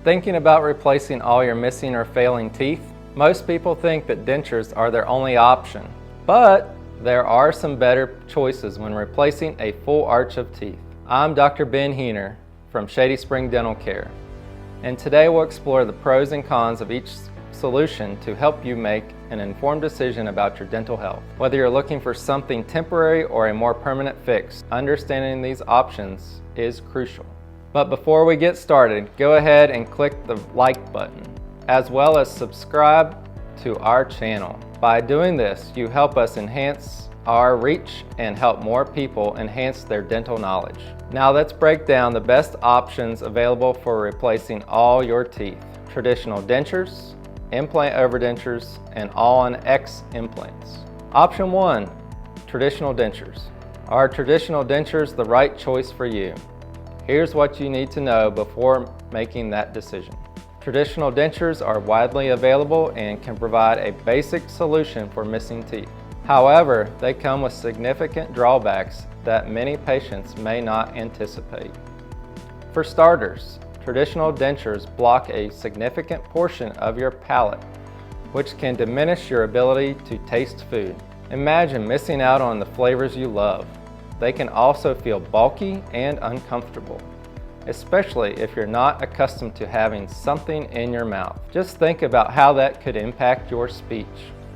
Thinking about replacing all your missing or failing teeth? Most people think that dentures are their only option, but there are some better choices when replacing a full arch of teeth. I'm Dr. Ben Heiner from Shady Spring Dental Care, and today we'll explore the pros and cons of each solution to help you make an informed decision about your dental health. Whether you're looking for something temporary or a more permanent fix, understanding these options is crucial. But before we get started, go ahead and click the like button, as well as subscribe to our channel. By doing this, you help us enhance our reach and help more people enhance their dental knowledge. Now let's break down the best options available for replacing all your teeth: traditional dentures, implant overdentures, and all-on-X implants. Option 1, traditional dentures. Are traditional dentures the right choice for you? Here's what you need to know before making that decision. Traditional dentures are widely available and can provide a basic solution for missing teeth. However, they come with significant drawbacks that many patients may not anticipate. For starters, traditional dentures block a significant portion of your palate, which can diminish your ability to taste food. Imagine missing out on the flavors you love. They can also feel bulky and uncomfortable, especially if you're not accustomed to having something in your mouth. Just think about how that could impact your speech.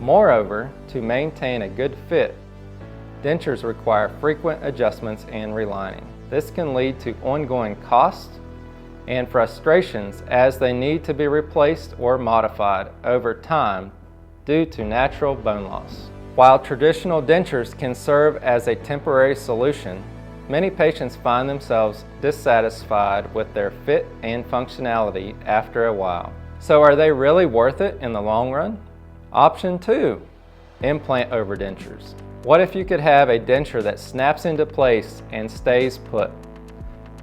Moreover, to maintain a good fit, dentures require frequent adjustments and relining. This can lead to ongoing costs and frustrations as they need to be replaced or modified over time due to natural bone loss. While traditional dentures can serve as a temporary solution, many patients find themselves dissatisfied with their fit and functionality after a while. So are they really worth it in the long run? Option 2, implant overdentures. What if you could have a denture that snaps into place and stays put?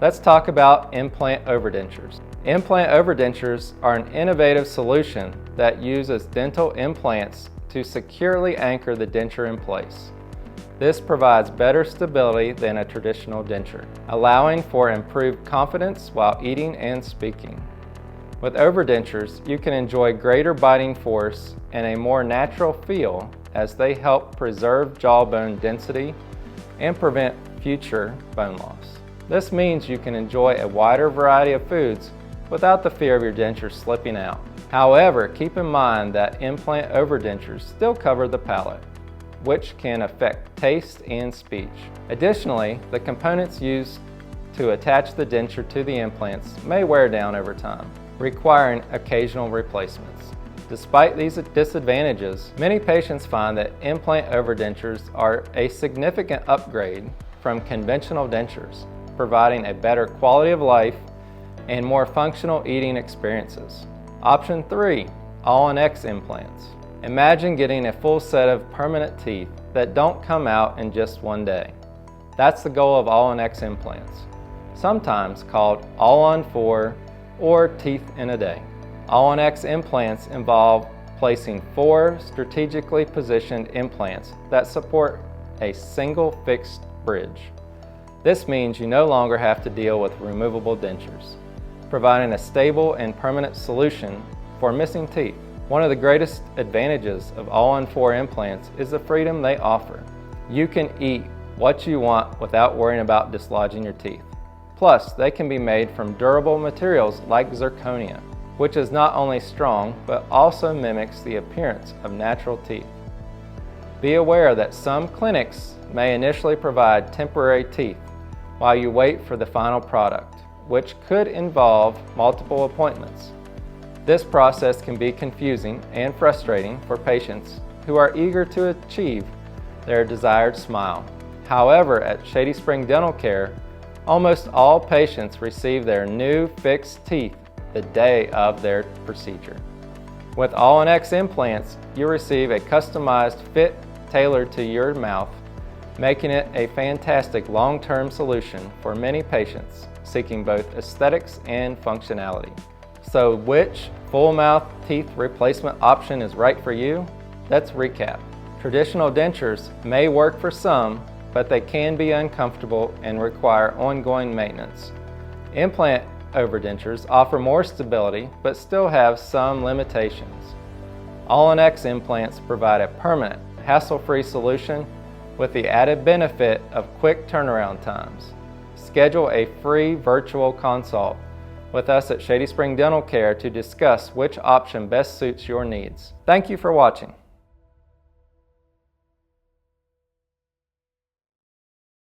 Let's talk about implant overdentures. Implant overdentures are an innovative solution that uses dental implants to securely anchor the denture in place. This provides better stability than a traditional denture, allowing for improved confidence while eating and speaking. With overdentures, you can enjoy greater biting force and a more natural feel as they help preserve jawbone density and prevent future bone loss. This means you can enjoy a wider variety of foods without the fear of your denture slipping out. However, keep in mind that implant overdentures still cover the palate, which can affect taste and speech. Additionally, the components used to attach the denture to the implants may wear down over time, requiring occasional replacements. Despite these disadvantages, many patients find that implant overdentures are a significant upgrade from conventional dentures, providing a better quality of life and more functional eating experiences. Option 3, all-on-X implants. Imagine getting a full set of permanent teeth that don't come out in just one day. That's the goal of all-on-X implants, sometimes called all-on-4 or teeth in a day. All-on-X implants involve placing 4 strategically positioned implants that support a single fixed bridge. This means you no longer have to deal with removable dentures, providing a stable and permanent solution for missing teeth. One of the greatest advantages of all-on-4 implants is the freedom they offer. You can eat what you want without worrying about dislodging your teeth. Plus, they can be made from durable materials like zirconia, which is not only strong, but also mimics the appearance of natural teeth. Be aware that some clinics may initially provide temporary teeth while you wait for the final product, which could involve multiple appointments. This process can be confusing and frustrating for patients who are eager to achieve their desired smile. However, at Shady Spring Dental Care, almost all patients receive their new fixed teeth the day of their procedure. With all-on-X implants, you receive a customized fit tailored to your mouth, making it a fantastic long-term solution for many patients seeking both aesthetics and functionality. So which full mouth teeth replacement option is right for you? Let's recap. Traditional dentures may work for some, but they can be uncomfortable and require ongoing maintenance. Implant Overdentures offer more stability but still have some limitations. All-on-X implants provide a permanent, hassle-free solution with the added benefit of quick turnaround times. Schedule a free virtual consult with us at Shady Spring Dental Care to discuss which option best suits your needs. Thank you for watching.